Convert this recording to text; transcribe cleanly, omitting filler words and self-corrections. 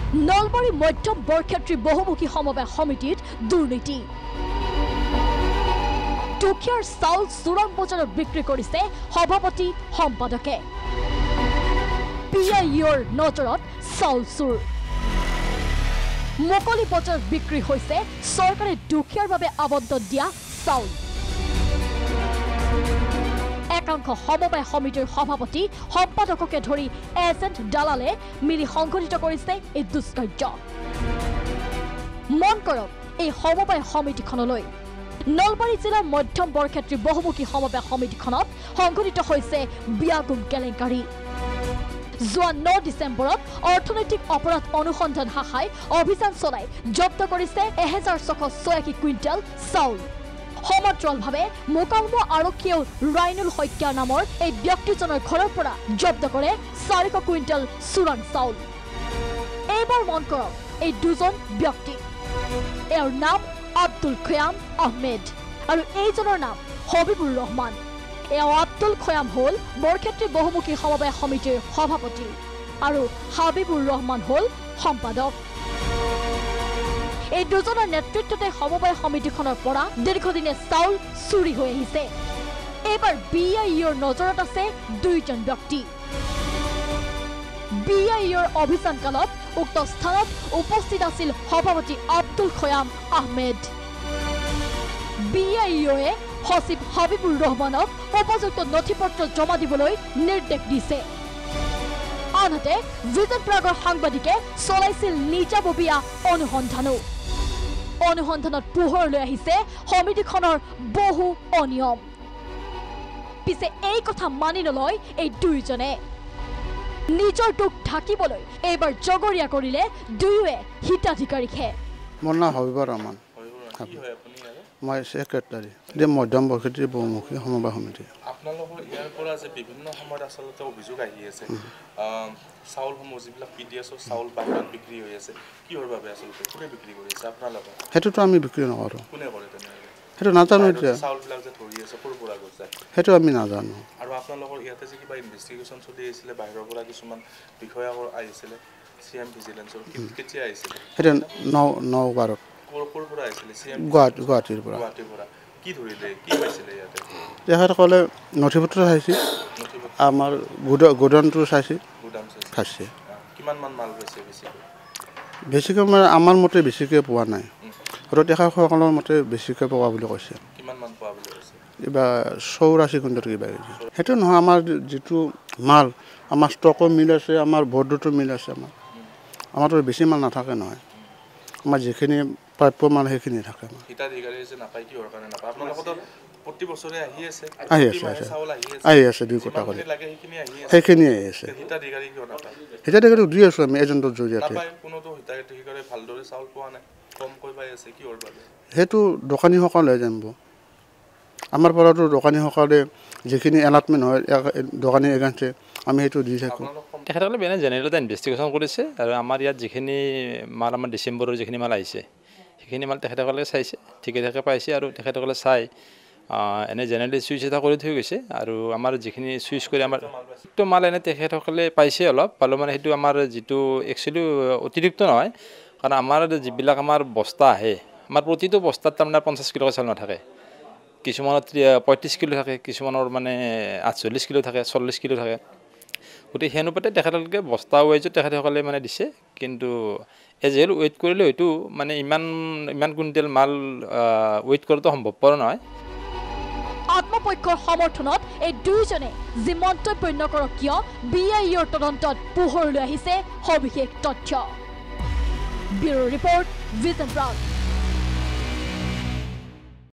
নলবাৰী মধ্যম বৰক্ষেত্ৰী বহুমুখী সমবায় সমিতিত দুৰ্নীতি দুখীয়াৰ চাউল চোৰাং বজাৰত বিক্ৰী কৰিছে সভাপতি সম্পাদকে PIOৰ নজৰত চাউল চুৰ মুকলি বজাৰত বিক্ৰী হৈছে চৰকাৰে দুখীয়াৰ বাবে আবণ্টন দিয়া চাউল একাংশ সমবায় সমিতিৰ সভাপতি সম্পাদককে ধৰি এজেণ্ট দালালে মিলি সংঘটিত কৰিছে এই দুষ্কাৰ্য মন কৰক এই সমবায় সমিতিখনলৈ নলবাৰী জিলাৰ মধ্যম বৰক্ষেত্ৰী বহুমুখী সমবায় সমিতিখনত সংঘটিত হৈছে বিয়াগুম কেলেংকাৰী যোৱা 9 ডিচেম্বৰত অৰ্থনৈতিক অপৰাধ অনুসন্ধান শাখাই অভিযান চলাই জব্দ কৰিছে 1686 কুইণ্টেল চাউল সমান্তৰালভাৱে মোকালমো আৰক্ষীয়েও ৰাইনুল শইকীয়া নামৰ এই ব্যক্তিজনৰ ঘৰৰ পৰা জব্দ কৰে 400 কুইণ্টেল চোৰাং চাউল এইবাৰ মন কৰক এই দুজন ব্যক্তি এওঁৰ নাম আব্দুল খয়াম আহমেদ আৰু এইজনৰ নাম হবিবুৰ ৰহমান এওঁ আব্দুল খয়াম হল বৰক্ষেত্ৰী বহুমুখী সমবায় সমিতিৰ সভাপতি আৰু হাবিবুৰ ৰহমান হল সম্পাদক এই দুজনৰ নেতৃত্বতে সমবায় সমিতিখনৰ পৰা দীৰ্ঘদিনে চাউল চুৰি হৈ আহিছে এইবাৰ BIOৰ নজৰত আছে দুইজন ব্যক্তি BIOৰ অভিযানকালত উক্ত স্থানত উপস্থিত আছিল সভাপতি আব্দুল খয়াম আহমেদ BIOয়ে সচিব হাবিবুৰ ৰহমানক উপযুক্ত নথিপত্ৰ জমা দিবলৈ নিৰ্দেশ দিছে আনহাতে ভিজন প্ৰাগৰ সাংবাদিকে চলাইছিল নিজাববীয়া অনুসন্ধানত পোহৰলৈ আহিছে সমিতিখনৰ বহু অনিয়ম পিছে এই কথা মানি নলয় এই দুইজনে নিজৰ দুখ ঢাকিবলৈ এইবাৰ জগৰীয়া কৰিলে দুয়োৱে হিতাধিকাৰীকে মোৰ নাম হবিবুৰ ৰহমান মই সেক্ৰেটাৰী মধ্যম বৰক্ষেত্ৰী বহুমুখী সমবায় সমিতি আপোনালোকৰ ইয়াৰ পৰা যে বিভিন্ন সময়ত আচলতে অভিযোগ আহি আছে চাউলসমূহ যিবিলাক PDSৰ চাউল বাহিৰত বিক্ৰী হৈ আছে কিহৰ বাবে আচলতে কোনে বিক্ৰী কৰিছে আপোনালোকে সেইটোতো আমি বিক্ৰী নকৰোঁ কোনে কৰে তেনেহ'লে সেইটো নাজানো এতিয়া চাউলবিলাক যে ধৰি আছে ক'ৰ পৰা গৈছে সেইটো আমি নাজানো আৰু আপোনালোকৰ ইয়াতে যে কিবা ইনভেষ্টিগেশ্যন চলি আহিছিলে বাহিৰৰ পৰা কিছুমান বিষয়া আহিছিলে CM ভিজিলেন্সৰ কেতিয়া আহিছিলে সেইটো 9/12 ক'ৰ পৰা আহিছিলে CM গুৱাহাটীৰ পৰা কি ধৰিলে কি পাইছিলে ইয়াতে তেখেতসকলে নথিপত্ৰ চাইছে আমাৰ গোডাউনটো চাইছে খাইছে কিমান মান মাল পাইছে বেছিকৈ মানে আমাৰ মতে বেছিকৈ পোৱা নাই আৰু তেখেতসকলৰ মতে বেছিকৈ পোৱা বুলি কৈছে কিমান মান পোৱা বুলি কৈছে কিবা 84 কুইণ্টেল কিবা সেইটো নহয় আমাৰ যিটো মাল আমাৰ ষ্টকো মিল আছে আমাৰ বৰ্ডতো মিল আছে আমাৰতো বেছি মাল নাথাকে নহয় আমাৰ যিখিনি প্ৰাপ্য মাল সেইখিনি থাকে হিতাধিকাৰী যে নাপায় কিহৰ কাৰণে নাপায় আপোনালোকৰ প্ৰতি বছৰে আহি আছে 2 কোটা কৰি সেইখিনি আহি আছে হিতাধিকাৰী কিয় নাপায় হিতাধিকাৰী দি আছোঁ আমি এজেণ্টৰ জৰিয়তে কোনোতো হিতাধিকাৰী ভালদৰে চাউল পোৱা নাই কমকৈ পাই আছে কিহৰ বাবে সেইটো দোকানীসকলে জানিব আমাৰ পৰাতো দোকানীসকলে যিখিনি এলাটমেণ্ট হয় দোকানী এগেঞ্চে আমি সেইটো দি থাকোঁ তেখেতসকলে বেনে জেনেৰেল এটা ইনভেষ্টিগেশ্যন কৰিছে আৰু আমাৰ ইয়াত যিখিনি মাল আমাৰ ডিচেম্বৰৰ যিখিনি মাল আহিছে সেইখিনি মাল তেখেতসকলে চাইছে ঠিকে থাকে পাইছে আৰু তেখেতসকলে চাই এনে জেনেৰেলি চুইচ এটা কৰি থৈ গৈছে আৰু আমাৰ যিখিনি চুইচ কৰি আমাৰ তো মাল এনে তেখেতসকলে পাইছে অলপ পালোঁ মানে সেইটো আমাৰ যিটো একচুৱেলি অতিৰিক্ত নহয় কাৰণ আমাৰ যিবিলাক আমাৰ বস্তা আহে আমাৰ প্ৰতিটো বস্তাত তাৰমানে 50 কিলো চাউল নাথাকে কিছুমানত 35 কিলো থাকে কিছুমানৰ মানে 48 কিলো থাকে 40 কিলো থাকে গতিকে সেই অনুপাতে তেখেতসকলে বস্তা ৱাইজত তেখেতসকলে মানে দিছে কিন্তু এজেল ৱেইট কৰিলে হয়তো মানে ইমান কুইণ্টেল মাল ৱেইট কৰাটো সম্ভৱপৰ নহয় আত্মপক্ষৰ সমৰ্থনত এই দুইজনে যি মন্তব্য নকৰক কিয় BIOৰ তদন্তত পোহৰলৈ আহিছে সবিশেষ তথ্য ব্যুৰো ৰিপৰ্ট ভিজন প্ৰাগ